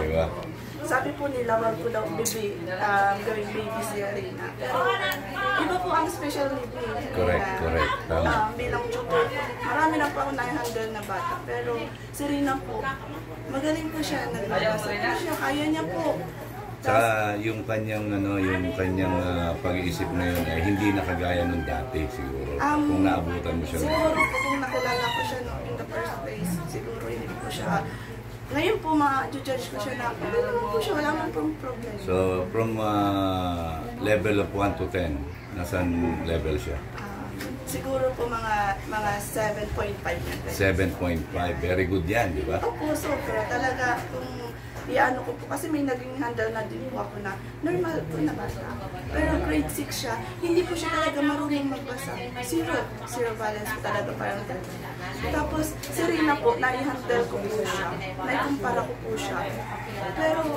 di ba? Sabi po nila, wag ko daw gawing baby si Arena. Pero iba po ang special need ni Arena. Correct. Tama. Bilang tutor, marami na po ako na-handle na bata. Pero si Rina po, magaling po siya. Nagbabasa po siya, kaya niya po. Saka yung kanyang pag-iisip na yun ay hindi nakagaya nung dati siguro. Kung naabutan mo siya. Siguro po kung nakilala ko siya in the first place, siguro hindi po siya. Ngayon po ma-judge ko siya na po siya, wala man pong problem. So from level of 1 to 10, nasan level siya? Siguro po mga 7.5 yan. 7.5, very good yan, di ba? Opo, sobra. Talaga kung iano ko po, kasi may naging handle na din po ako na normal po na bata. Pero grade 6 siya, hindi po siya talaga marunong magbasa. Zero balance po talaga, parang talaga. Tapos si Rina po, nai-handle ko po siya, naikumpara ko po siya. Pero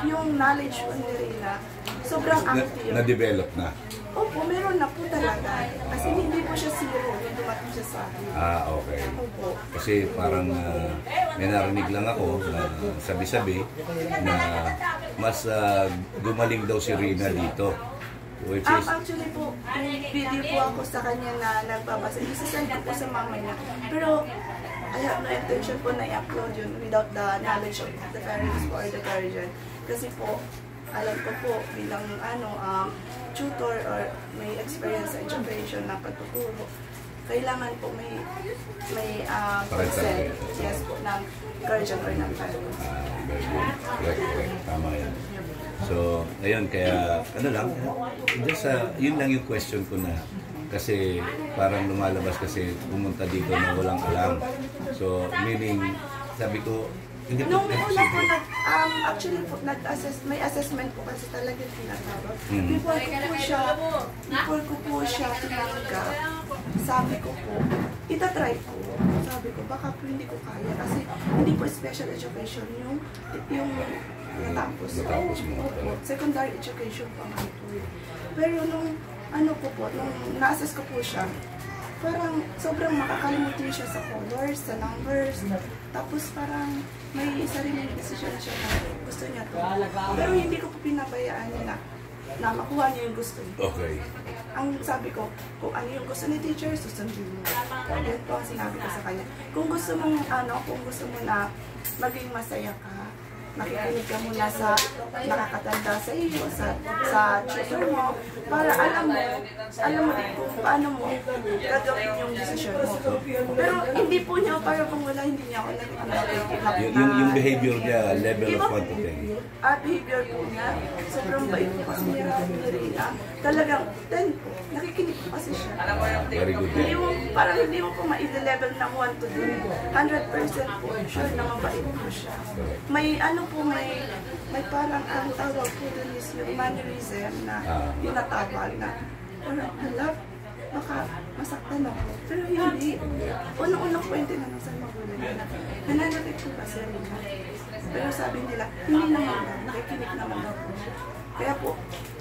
yung knowledge po ni Rina, sobrang active. Na-develop na? Opo, meron na po talaga. Kasi hindi po siya zero, hindi dumating siya sa akin. Okay. Opo. Kasi parang may narinig lang ako na sabi-sabi na mas gumaling daw si Rina dito. Which is... Actually po, may video po ako sa kanya na nagbabasa. Isasend ko po sa mama niya. Pero I have no intention po na i-upload yun without the knowledge of the parents or the guardian. Kasi po, alam ko po bilang tutor or may experience sa education na pagtuturo, kailangan po may consent, yes po, ng guardian or ng parents. Correct. Tama yan. So, ayun, kaya, just, yun lang yung question ko na. Kasi parang lumalabas kasi pumunta dito na walang alam. So, meaning, sabi ko, hindi po una po, actually po, may assessment po kasi talaga tinatawag. Before ko po siya tinanggap, sabi ko po, itatry ko. Sabi ko, baka po hindi ko kaya kasi hindi po special education yung natapos mo. Secondary education pa nga po. Pero nung na-assess ko po siya, parang sobrang makakalimutin siya sa colors, sa numbers. Tapos parang may sariling decision siya na gusto niya to. Pero hindi ko po pinabayaan niya na makuha niya yung gusto niya. Okay. Ang sabi ko, kung ano yung gusto ni teacher, susundin mo. Yan po ang sinabi ko sa kanya. Kung gusto mo na maging masaya ka, makikinig ka muna sa nakakatanda sa iyo, sa tutor mo, para alam mo din kung paano mo gagawin yung decision mo. Pero hindi po niya, para kung wala, hindi niya ako nag-iinap. Yung behavior niya, level of 1 to 10. Behavior po niya, sobrang bait po kasi niya Rina. Talagang 10 po, nakikinig po kasi siya. Very good. Parang hindi mo po ma-level ng 1 to 10. 100% po, sure na mabait po siya. May parang ang tawag po dun is yung mannerism na tinatawag na parang halap, baka masaktan ako. Pero hindi. Unang-unang kwento na nung sa magulang nila. Nananakit ko kasi rin. Pero sabi nila, hindi naman na, nakikinig naman ako. Kaya po,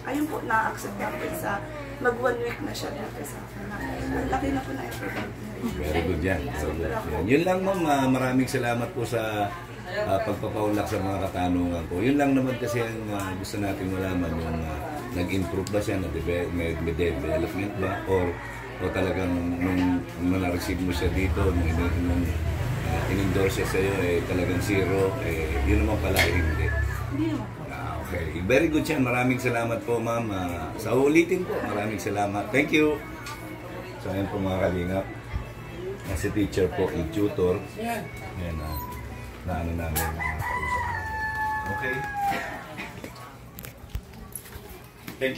ayun po, na-accept natin sa mag-1 week na siya dito sa akin. Ang laki na po na effort. Very good yan. Yun lang ma'am, maraming salamat po sa pagpapaulak sa mga katanungan ko. Yun lang naman kasi ang gusto natin malaman yung nag-improve ba siya, may development ba, or talagang nung na-receive mo siya dito, nung in-endorse siya sa'yo, talagang zero, yun naman pala hindi. Okay, very good yan. Maraming salamat po ma'am. Sa ulitin po, maraming salamat. Thank you. So ayan po mga kalingap. Si teacher po, yung tutor. Ayan na namin mga kausap. Okay.